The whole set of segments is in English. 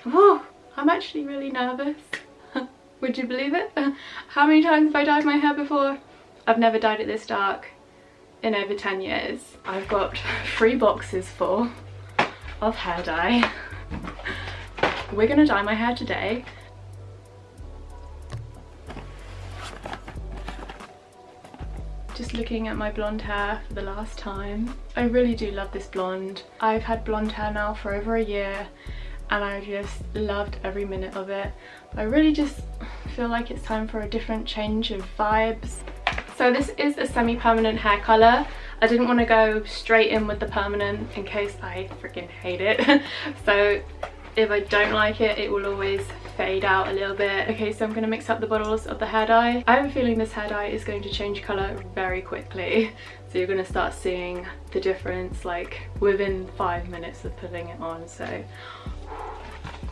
Oh, I'm actually really nervous. Would you believe it? How many times have I dyed my hair before? I've never dyed it this dark in over 10 years. I've got 3 boxes full of hair dye. We're gonna dye my hair today. Just looking at my blonde hair for the last time. I really do love this blonde. I've had blonde hair now for over a year and I just loved every minute of it. I really just feel like it's time for a different change of vibes. So this is a semi-permanent hair colour. I didn't want to go straight in with the permanent in case I freaking hate it. So if I don't like it, it will always fade out a little bit. Okay, so I'm going to mix up the bottles of the hair dye. I have a feeling this hair dye is going to change colour very quickly. So you're going to start seeing the difference like within 5 minutes of putting it on. So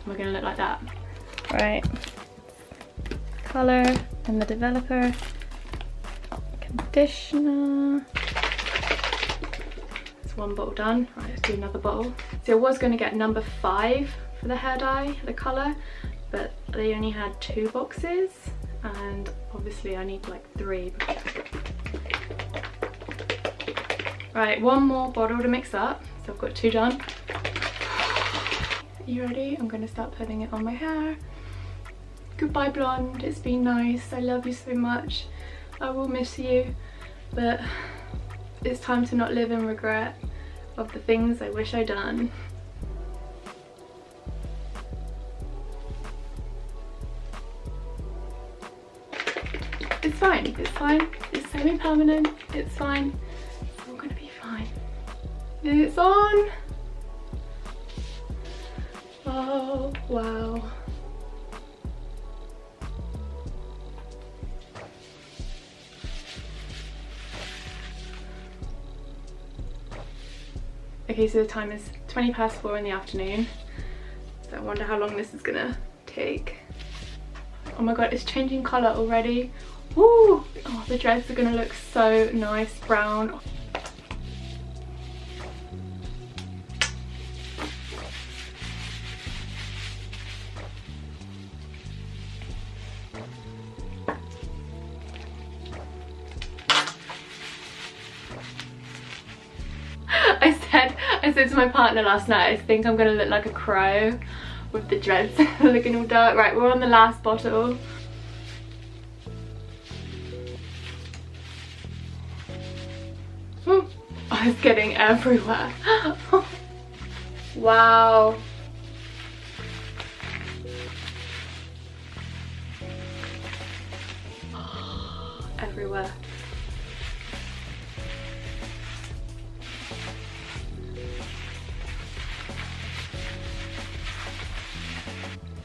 we're going to look like that. Right. Colour and the developer. Conditioner. That's 1 bottle done. Right, let's do another bottle. So I was going to get number 5 for the hair dye, the colour, but they only had 2 boxes and obviously I need like 3. Right, 1 more bottle to mix up, so I've got 2 done. Are you ready? I'm going to start putting it on my hair. Goodbye blonde, it's been nice, I love you so much, I will miss you, but it's time to not live in regret of the things I wish I'd done. It's fine, it's fine, it's semi-permanent, it's fine, it's all gonna be fine. It's on! Oh, wow. Okay, so the time is 20 past 4 in the afternoon, so I wonder how long this is gonna take. Oh my god, it's changing colour already. Woo! Oh, the dreads are gonna look so nice, brown. I said to my partner last night, I think I'm gonna look like a crow with the dreads looking all dark. Right, we're on the last bottle. Oh, it's getting everywhere. Wow. Everywhere.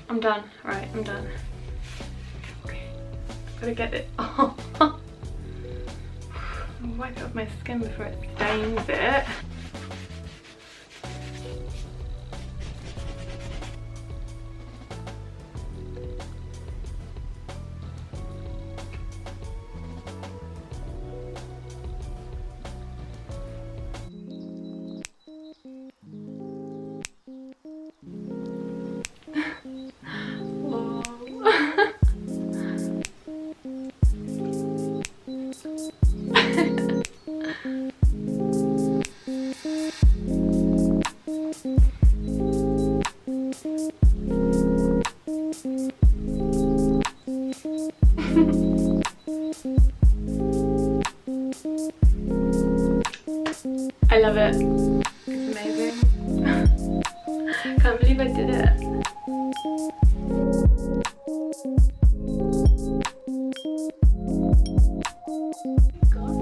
I'm done. Right, I'm done. Okay, gotta get it. Oh. I'll wipe it off my skin before it stains it. I love it. It's amazing. Can't believe I did it. God.